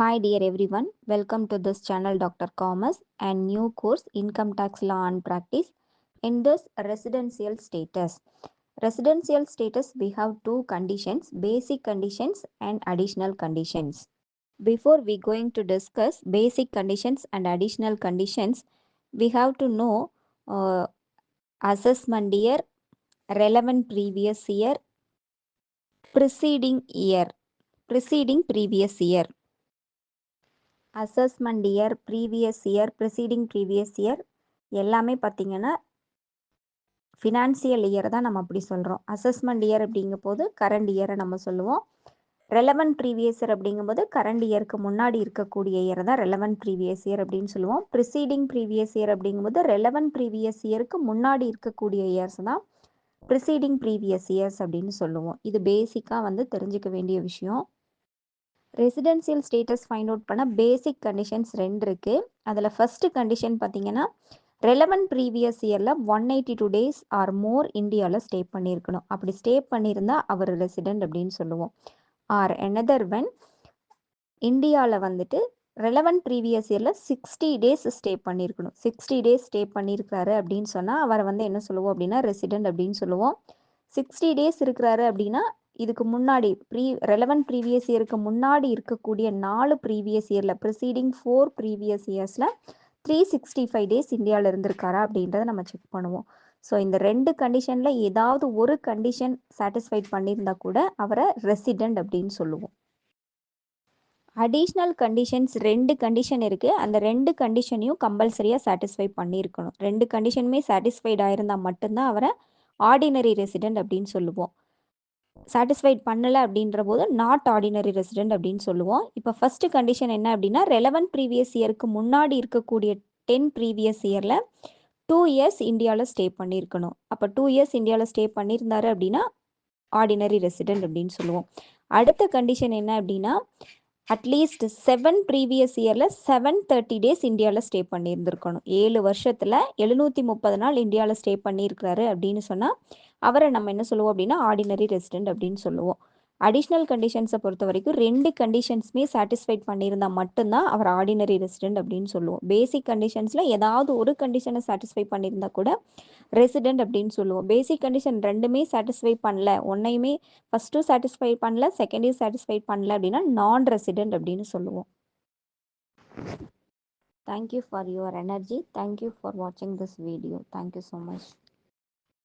Hi dear everyone, welcome to this channel Dr. Commerce and new course Income Tax Law and Practice. In this residential status. Residential status we have two conditions, basic conditions and additional conditions. Before we going to discuss basic conditions and additional conditions, we have to know assessment year, relevant previous year, preceding previous year. Assessment year, previous year, preceding previous year எல்லாமே பார்த்திங்கன்னா financial year தான் நம்ம அப்படி சொல்கிறோம். Assessment year அப்படிங்கும் போது current இயரை நம்ம சொல்லுவோம். ரெலவெண்ட் ப்ரீவியஸ் இயர் அப்படிங்கும்போது கரண்ட் இயருக்கு முன்னாடி இருக்கக்கூடிய இயர் தான் ரெலவெண்ட் ப்ரீவியஸ் இயர் அப்படின்னு சொல்லுவோம். ப்ரிசீடிங் ப்ரீவியஸ் இயர் அப்படிங்கும்போது ரெலவெண்ட் ப்ரீவியஸ் இயருக்கு முன்னாடி இருக்கக்கூடிய இயர்ஸ் தான் ப்ரிசீடிங் ப்ரீவியஸ் இயர்ஸ் அப்படின்னு சொல்லுவோம். இது பேசிக்காக வந்து தெரிஞ்சுக்க வேண்டிய விஷயம். ரெசிடென்சியல் ஸ்டேட்டஸ் ஃபைண்ட் அவுட் பண்ண பேசிக் கண்டிஷன்ஸ் 2 இருக்குது. அதில் ஃபஸ்ட்டு கண்டிஷன் பார்த்தீங்கன்னா ரெலவெண்ட் ப்ரீவியஸ் இயரில் 182 டேஸ் ஆர் மோர் இந்தியாவில் ஸ்டே பண்ணியிருக்கணும். அப்படி ஸ்டே பண்ணியிருந்தா அவர் ரெசிடென்ட் அப்படின்னு சொல்லுவோம். ஆர் another when இந்தியாவில் வந்துட்டு ரெலவெண்ட் ப்ரீவியஸ் இயரில் 60 டேஸ் ஸ்டே பண்ணியிருக்கணும். 60 டேஸ் ஸ்டே பண்ணியிருக்கிறாரு அப்படின்னு சொன்னால் அவரை வந்து என்ன சொல்லுவோம் அப்படின்னா ரெசிடென்ட் அப்படின்னு சொல்லுவோம். 60 டேஸ் இருக்கிறாரு அப்படின்னா இதுக்கு முன்னாடி ரெலவெண்ட் ப்ரீவியஸ் இயருக்கு முன்னாடி இருக்கக்கூடிய 4 ப்ரீவியஸ் இயரில் ப்ரிசீடிங் 4 ப்ரீவியஸ் இயர்ஸில் 365 டேஸ் இந்தியாவில் இருந்திருக்காரா அப்படின்றத நம்ம செக் பண்ணுவோம். ஸோ இந்த 2 கண்டிஷனில் ஏதாவது ஒரு கண்டிஷன் சாட்டிஸ்ஃபைட் பண்ணியிருந்தா கூட அவரை ரெசிடென்ட் அப்படின்னு சொல்லுவோம். அடிஷ்னல் கண்டிஷன்ஸ் 2 கண்டிஷன் இருக்குது. அந்த 2 கண்டிஷனையும் கம்பல்சரியாக சாட்டிஸ்ஃபை பண்ணியிருக்கணும். 2 கண்டிஷனுமே சாட்டிஸ்ஃபைட் ஆயிருந்தால் மட்டும்தான் அவரை ஆர்டினரி ரெசிடென்ட் அப்படின்னு சொல்லுவோம். சாட்டிஸ்ஃபைட் பண்ணலை அப்படின்ற போது நாட் ஆர்டினரி ரெசிடென்ட் அப்படின்னு சொல்லுவோம். இப்போ ஃபஸ்ட்டு கண்டிஷன் என்ன அப்படின்னா ரெலவெண்ட் ப்ரீவியஸ் இயருக்கு முன்னாடி இருக்கக்கூடிய 10 ப்ரீவியஸ் இயரில் 2 இயர்ஸ் இந்தியாவில் ஸ்டே பண்ணியிருக்கணும். அப்போ 2 இயர்ஸ் இந்தியாவில் ஸ்டே பண்ணியிருந்தாரு அப்படின்னா ஆர்டினரி ரெசிடென்ட் அப்படின்னு சொல்லுவோம். அடுத்த கண்டிஷன் என்ன அப்படின்னா அட்லீஸ்ட் 7 ப்ரீவியஸ் இயரில் 730 டேஸ் இந்தியாவில் ஸ்டே பண்ணியிருந்திருக்கணும். 7 வருஷத்தில் 730 நாள் இந்தியாவில் ஸ்டே பண்ணியிருக்கிறாரு அப்படின்னு சொன்னால் அவரை நம்ம என்ன சொல்லுவோம் அப்படின்னா ஆர்டினரி ரெசிடென்ட் அப்படின்னு சொல்லுவோம். அடிஷ்னல் கண்டிஷன்ஸை பொறுத்த வரைக்கும் 2 கண்டிஷன்ஸுமே சாட்டிஸ்ஃபைட் பண்ணியிருந்தால் மட்டும்தான் அவர் ஆர்டினரி ரெசிடென்ட் அப்படின்னு சொல்லுவோம். பேசிக் கண்டிஷன்ஸில் ஏதாவது ஒரு கண்டிஷனை சாட்டிஸ்ஃபை பண்ணியிருந்தால் கூட ரெசிடென்ட் அப்படின்னு சொல்லுவோம். பேசிக் கண்டிஷன் 2மே சாட்டிஸ்ஃபை பண்ணல, ஒன்றையுமே ஃபஸ்ட்டும் சாட்டிஸ்ஃபை பண்ணல, செகண்டையும் சாட்டிஸ்ஃபை பண்ணல அப்படின்னா நான் ரெசிடென்ட் அப்படின்னு சொல்லுவோம். Thank you for your energy. Thank you for வாட்சிங் this video. Thank you so much.